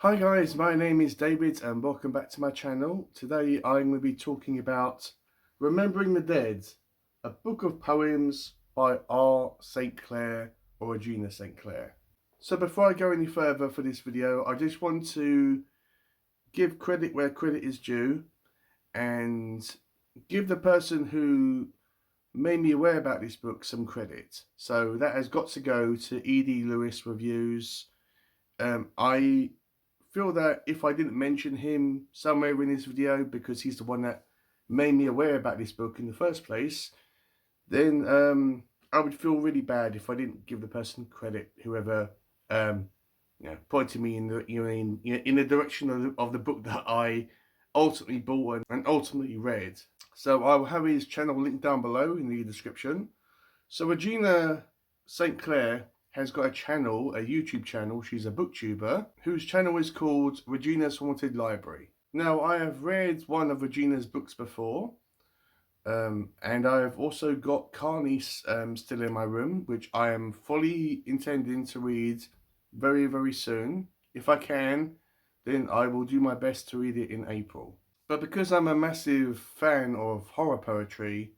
Hi guys, my name is David and welcome back to my channel. Today I'm going to be talking about Remembering the Dead, a book of poems by R. St. Clair or Regina St. Clair. So before I go any further for this video, I just want to give credit where credit is due and give the person who made me aware about this book some credit. So that has got to go to E.D. Lewis Reviews. I feel that if I didn't mention him somewhere in this video because he's the one that made me aware about this book in the first place, then I would feel really bad if I didn't give the person credit, whoever pointed me in the in the direction of the book that I ultimately bought and ultimately read. So I will have his channel linked down below in the description. So Regina St. Clair has got a channel, a YouTube channel. She's a booktuber whose channel is called Regina's Haunted Library. Now, I have read one of Regina's books before, and I have also got Carney still in my room, which I am fully intending to read very, very soon. If I can, then I will do my best to read it in April. But because I'm a massive fan of horror poetry,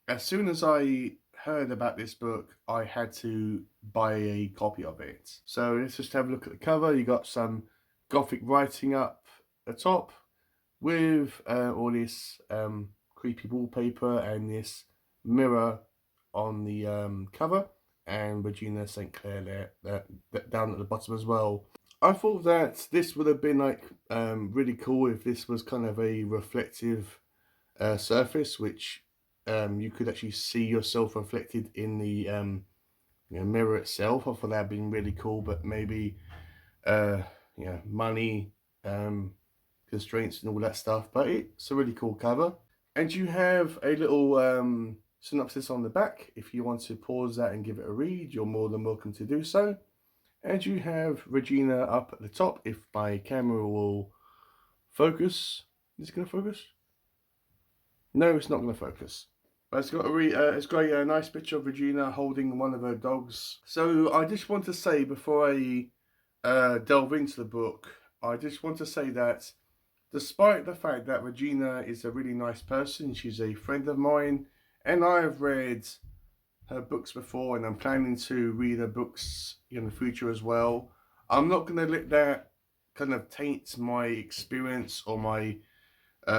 as soon as I heard about this book, I had to buy a copy of it. So let's just have a look at the cover. You got some gothic writing up the top with all this creepy wallpaper and this mirror on the cover, and Regina St. Clair there down at the bottom as well. I thought that this would have been like really cool if this was kind of a reflective surface, which you could actually see yourself reflected in the mirror itself. I thought that had been really cool, but maybe money constraints and all that stuff. But it's a really cool cover, and you have a little synopsis on the back. If you want to pause that and give it a read, you're more than welcome to do so. And you have Regina up at the top. If my camera will focus, is it going to focus? No, it's not going to focus. But it's got a nice picture of Regina holding one of her dogs. So I just want to say, before I delve into the book, I just want to say that despite the fact that Regina is a really nice person, she's a friend of mine, and I have read her books before, and I'm planning to read her books in the future as well, I'm not going to let that kind of taint my experience or my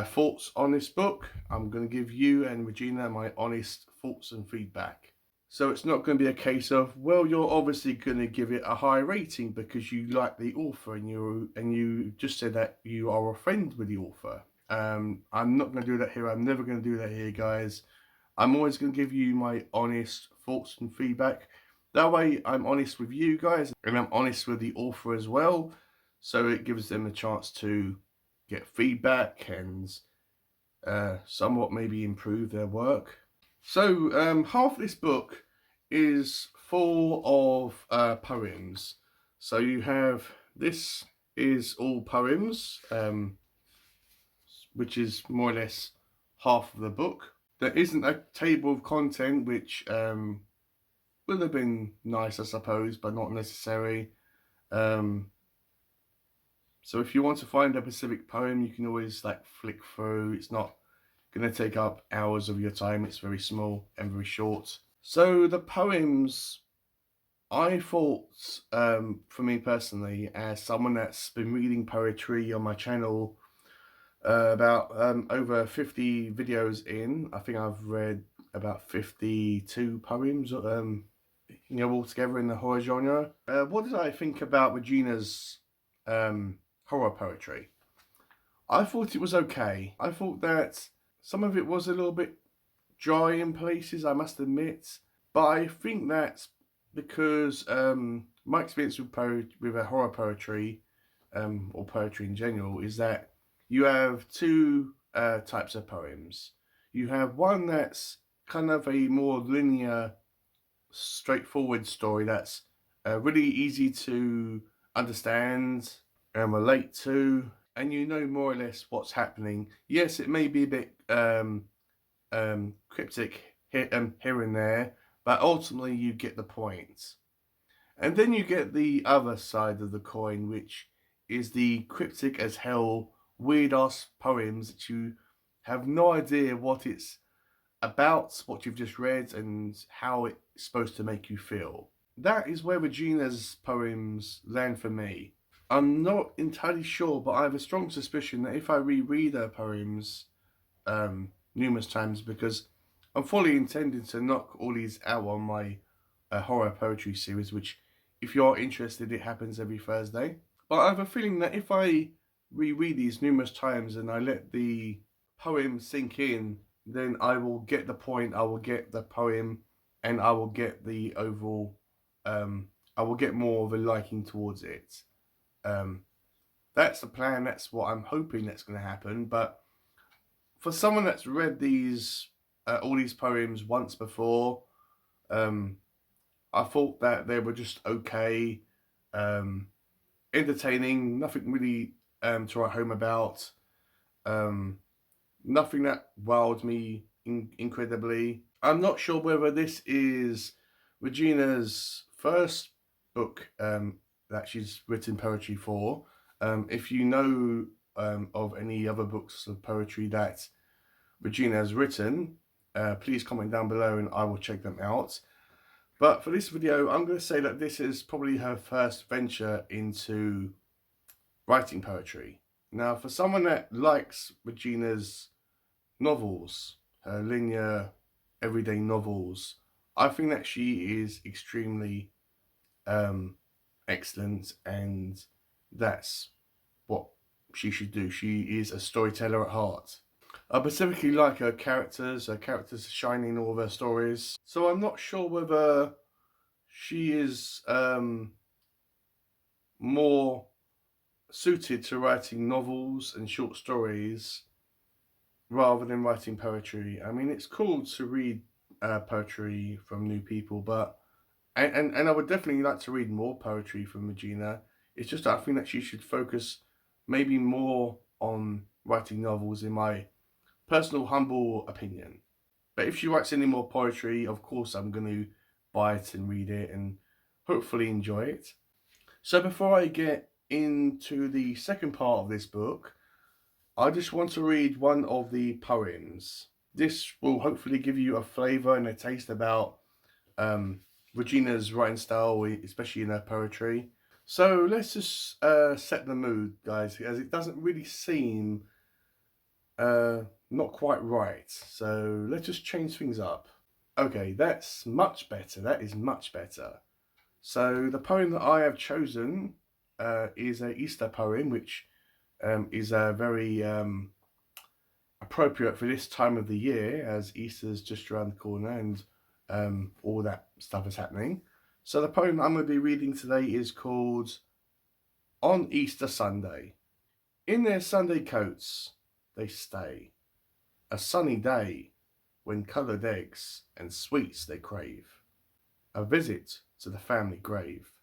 thoughts on this book. I'm going to give you and Regina my honest thoughts and feedback. So it's not going to be a case of, well, you're obviously going to give it a high rating because you like the author and you just said that you are a friend with the author. I'm not going to do that here. I'm never going to do that here, guys. I'm always going to give you my honest thoughts and feedback. That way I'm honest with you guys and I'm honest with the author as well. So it gives them a chance to get feedback and somewhat maybe improve their work. So half this book is full of poems. So you have, this is all poems, which is more or less half of the book. There isn't a table of content, which would have been nice, I suppose, but not necessary. So if you want to find a specific poem, you can always like flick through. It's not going to take up hours of your time. It's very small and very short. So the poems, I thought, for me personally, as someone that's been reading poetry on my channel about over 50 videos in, I think I've read about 52 poems, altogether in the horror genre. What did I think about Regina's horror poetry? I thought it was okay. I thought that some of it was a little bit dry in places, I must admit. But I think that's because my experience with horror poetry, or poetry in general, is that you have two types of poems. You have one that's kind of a more linear, straightforward story that's really easy to understand and relate to, and you know more or less what's happening. Yes, it may be a bit cryptic here and there, but ultimately you get the point. And then you get the other side of the coin, which is the cryptic as hell, weird ass poems that you have no idea what it's about, what you've just read, and how it's supposed to make you feel. That is where Regina's poems land for me. I'm not entirely sure, but I have a strong suspicion that if I reread her poems numerous times, because I'm fully intending to knock all these out on my horror poetry series, which, if you're interested, it happens every Thursday. But I have a feeling that if I reread these numerous times and I let the poem sink in, then I will get the point, I will get the poem, and I will get the overall, I will get more of a liking towards it. That's the plan, that's what I'm hoping that's going to happen. But for someone that's read these, all these poems once before, I thought that they were just okay, entertaining, nothing really to write home about, nothing that wowed me incredibly. I'm not sure whether this is Regina's first book that she's written poetry for. If you know of any other books of poetry that Regina has written, please comment down below and I will check them out. But for this video, I'm going to say that this is probably her first venture into writing poetry. Now, for someone that likes Regina's novels, her linear, everyday novels, I think that she is extremely excellent, and that's what she should do. She is a storyteller at heart. I specifically like her characters shine in all of her stories. So I'm not sure whether she is more suited to writing novels and short stories rather than writing poetry. I mean, it's cool to read poetry from new people, but and I would definitely like to read more poetry from Regina. It's just I think that she should focus maybe more on writing novels, in my personal humble opinion. But if she writes any more poetry, of course I'm going to buy it and read it and hopefully enjoy it. So before I get into the second part of this book, I just want to read one of the poems. This will hopefully give you a flavour and a taste about Regina's writing style, especially in her poetry. So let's just set the mood, guys, as it doesn't really seem not quite right. So let's just change things up. Okay, that's much better. That is much better. So the poem that I have chosen is an Easter poem, which is very appropriate for this time of the year, as Easter's just around the corner and all that stuff is happening. So the poem I'm going to be reading today is called On Easter Sunday. In their Sunday coats they stay, a sunny day when coloured eggs and sweets they crave, a visit to the family grave.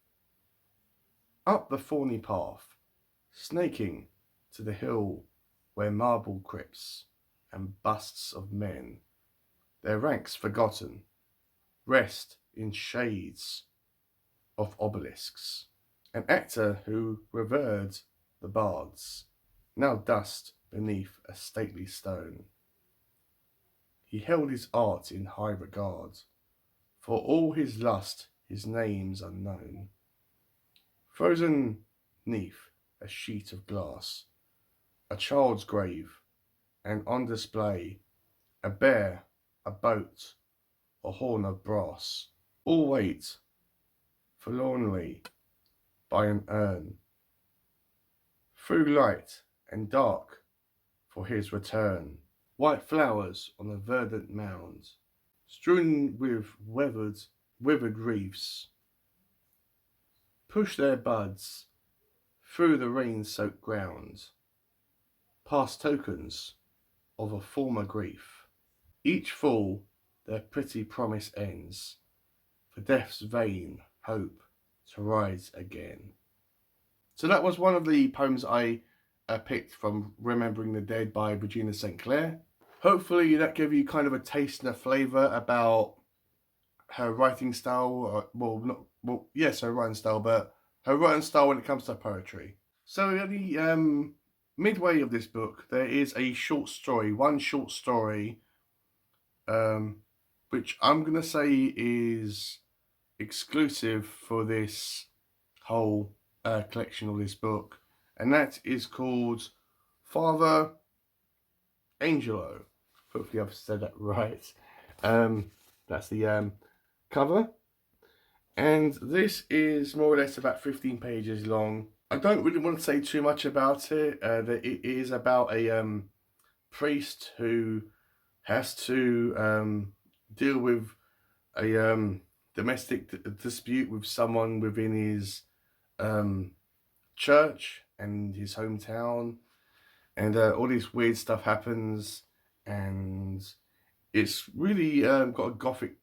Up the thorny path, snaking to the hill where marble crypts and busts of men, their ranks forgotten, rest in shades of obelisks. An actor who revered the bards, now dust beneath a stately stone. He held his art in high regard, for all his lust his name's unknown. Frozen 'neath a sheet of glass, a child's grave, and on display a bear, a boat, a horn of brass, all wait forlornly by an urn, through light and dark for his return. White flowers on a verdant mound, strewn with withered wreaths, push their buds through the rain-soaked ground, past tokens of a former grief. Each fall their pretty promise ends, for death's vain hope to rise again. So that was one of the poems I picked from Remembering the Dead by Regina St. Clair. Hopefully that gave you kind of a taste and a flavour about her writing style. Her writing style, but her writing style when it comes to poetry. So at the midway of this book, there is a short story, one short story, which I'm going to say is exclusive for this whole collection of this book, and that is called Father Angelo. Hopefully I've said that right. That's the cover, and this is more or less about 15 pages long. I don't really want to say too much about it. That it is about a priest who has to deal with a domestic dispute with someone within his church and his hometown, and all this weird stuff happens, and it's really got a gothic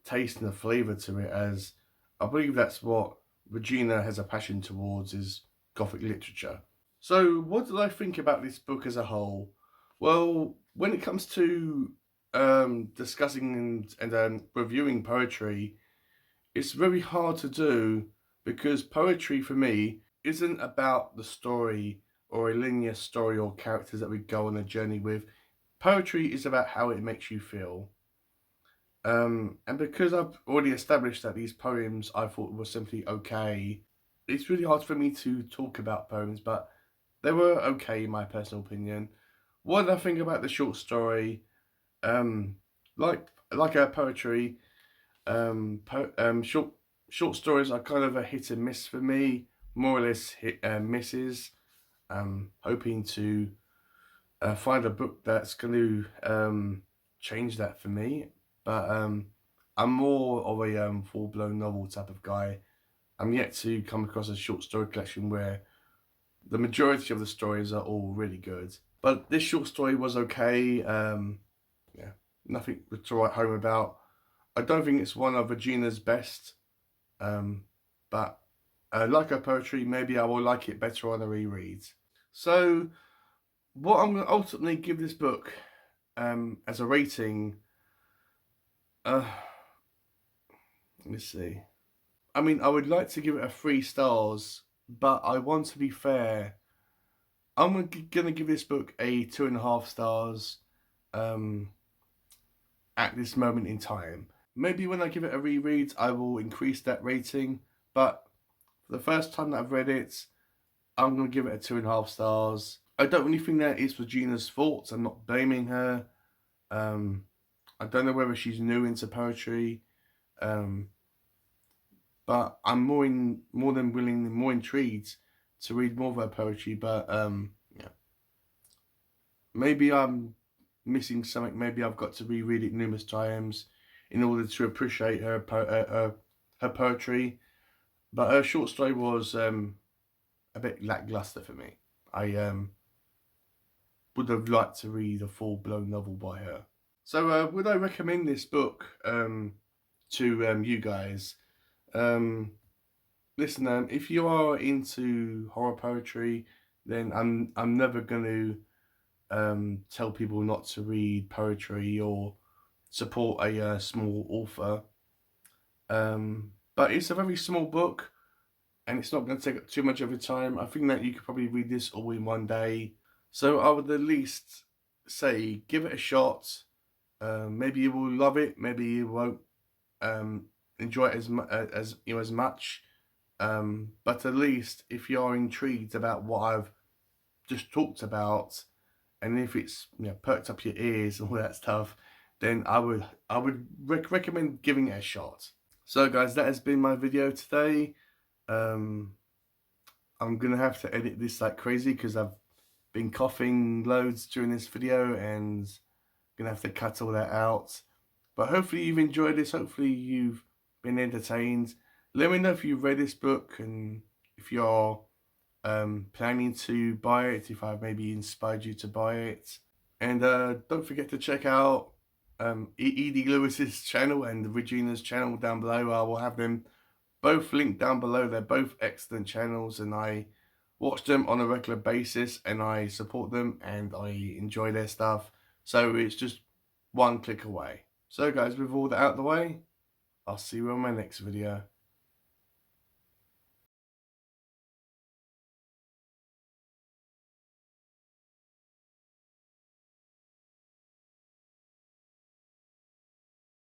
taste and a flavour to it, as I believe that's what Regina has a passion towards, is gothic literature. So what did I think about this book as a whole? Well, when it comes to discussing and reviewing poetry, it's very hard to do, because poetry for me isn't about the story or a linear story or characters that we go on a journey with. Poetry is about how it makes you feel. And because I've already established that these poems I thought were simply okay, it's really hard for me to talk about poems, but they were okay in my personal opinion. What did I think about the short story? Like our poetry, short stories are kind of a hit and miss for me, more or less hit and misses. Hoping to find a book that's going to change that for me. But I'm more of a full-blown novel type of guy. I'm yet to come across a short story collection where the majority of the stories are all really good. But this short story was okay. Yeah, nothing to write home about. I don't think it's one of Regina's best. But like her poetry, maybe I will like it better on a reread. So what I'm going to ultimately give this book as a rating, let me see. I mean, I would like to give it a 3 stars, but I want to be fair. I'm going to give this book a 2.5 stars at this moment in time. Maybe when I give it a reread, I will increase that rating, but for the first time that I've read it, I'm going to give it a 2.5 stars. I don't really think that it's Regina's fault. I'm not blaming her. I don't know whether she's new into poetry, but I'm more than willing and more intrigued to read more of her poetry. But yeah, maybe I'm missing something. Maybe I've got to reread it numerous times in order to appreciate her poetry. But her short story was a bit lackluster for me. I would have liked to read a full-blown novel by her. So would I recommend this book to you guys? Listen, if you are into horror poetry, then I'm never going to tell people not to read poetry or support a small author. But it's a very small book, and it's not going to take up too much of your time. I think that you could probably read this all in one day. So I would at least say give it a shot. Maybe you will love it. Maybe you won't enjoy it as much. But at least if you are intrigued about what I've just talked about, and if it's perked up your ears and all that stuff, then I would recommend giving it a shot. So guys, that has been my video today. I'm gonna have to edit this like crazy because I've been coughing loads during this video, and gonna have to cut all that out. But hopefully you've enjoyed this. Hopefully you've been entertained. Let me know if you've read this book and if you're planning to buy it, if I've maybe inspired you to buy it. And don't forget to check out Edie Lewis's channel and Regina's channel down below. I will have them both linked down below. They're both excellent channels, and I watch them on a regular basis, and I support them, and I enjoy their stuff. So it's just one click away. So guys, with all that out of the way, I'll see you on my next video.